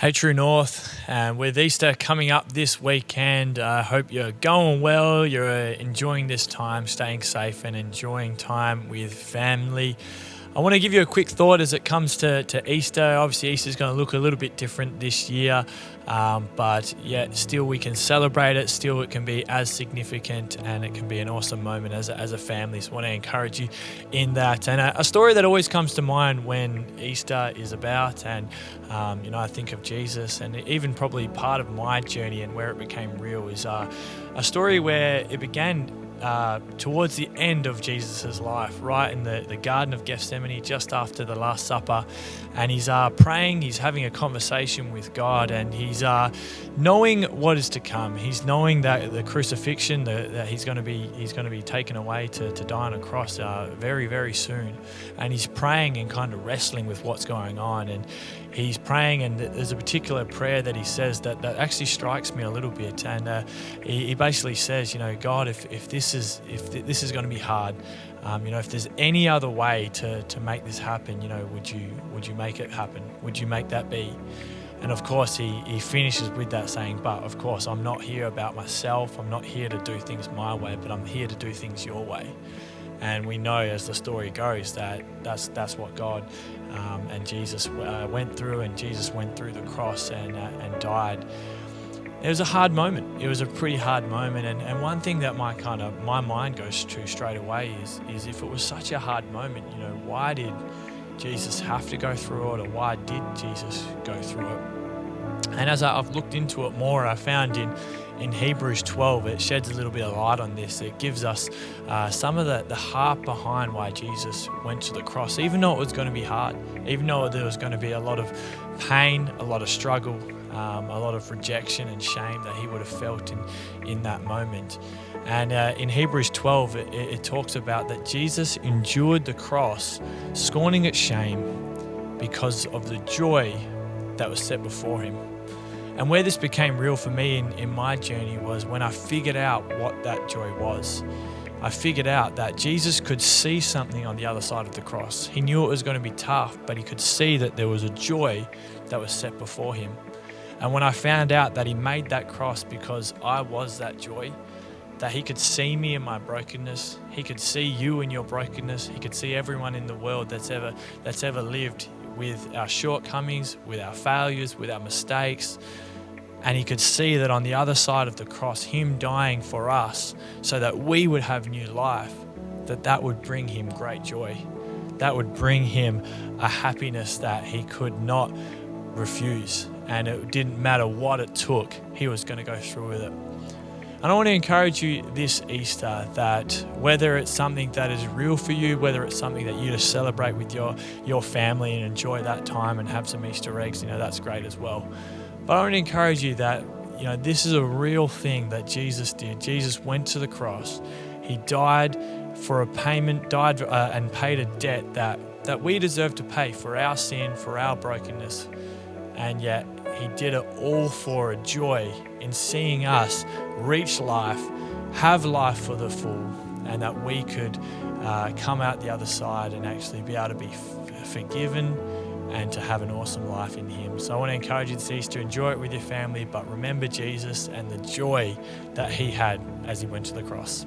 Hey, True North, and with Easter coming up this weekend, I hope you're going well, you're enjoying this time, staying safe and enjoying time with family. I want to give you a quick thought as it comes to Easter. Obviously, Easter is going to look a little bit different this year, but yet still we can celebrate it. Still, it can be as significant and it can be an awesome moment as a family. So I want to encourage you in that. And a story that always comes to mind when Easter is about, and I think of Jesus, and even probably part of my journey and where it became real is a story where it began towards the end of Jesus' life, right in the Garden of Gethsemane, just after the Last Supper. And he's praying, he's having a conversation with God, and he's knowing what is to come. He's knowing that the crucifixion, that he's going to be taken away to die on a cross very, very soon. And he's praying and kind of wrestling with what's going on. And he's praying, and there's a particular prayer that he says that actually strikes me a little bit. And he basically says, God, if this is going to be hard, if there's any other way to make this happen, would you make it happen? Would you make that be? And of course, he finishes with that saying, but of course, I'm not here about myself. I'm not here to do things my way, but I'm here to do things your way. And we know, as the story goes, that that's what God and Jesus went through, and Jesus went through the cross and died. It was a hard moment. It was a pretty hard moment. And one thing that my mind goes to straight away is if it was such a hard moment, why did Jesus have to go through it, or why did Jesus go through it? And as I've looked into it more, I found in Hebrews 12, it sheds a little bit of light on this. It gives us some of the heart behind why Jesus went to the cross, even though it was going to be hard, even though there was going to be a lot of pain, a lot of struggle, a lot of rejection and shame that he would have felt in that moment. And in Hebrews 12, it talks about that Jesus endured the cross, scorning its shame, because of the joy that was set before him. And where this became real for me in my journey was when I figured out what that joy was. I figured out that Jesus could see something on the other side of the cross. He knew it was going to be tough, but he could see that there was a joy that was set before him. And when I found out that he made that cross because I was that joy, that he could see me in my brokenness, he could see you in your brokenness, he could see everyone in the world that's ever lived with our shortcomings, with our failures, with our mistakes. And he could see that on the other side of the cross, him dying for us so that we would have new life, that would bring him great joy. That would bring him a happiness that he could not refuse. And it didn't matter what it took, he was going to go through with it. And I want to encourage you this Easter that whether it's something that is real for you, whether it's something that you just celebrate with your family and enjoy that time and have some Easter eggs, that's great as well. But I want to encourage you that, this is a real thing that Jesus did. Jesus went to the cross. He died for a payment, and paid a debt that we deserve to pay for our sin, for our brokenness. And yet he did it all for a joy in seeing us reach life, have life for the full, and that we could come out the other side and actually be able to be forgiven and to have an awesome life in him. So I want to encourage you this Easter, enjoy it with your family, but remember Jesus and the joy that he had as he went to the cross.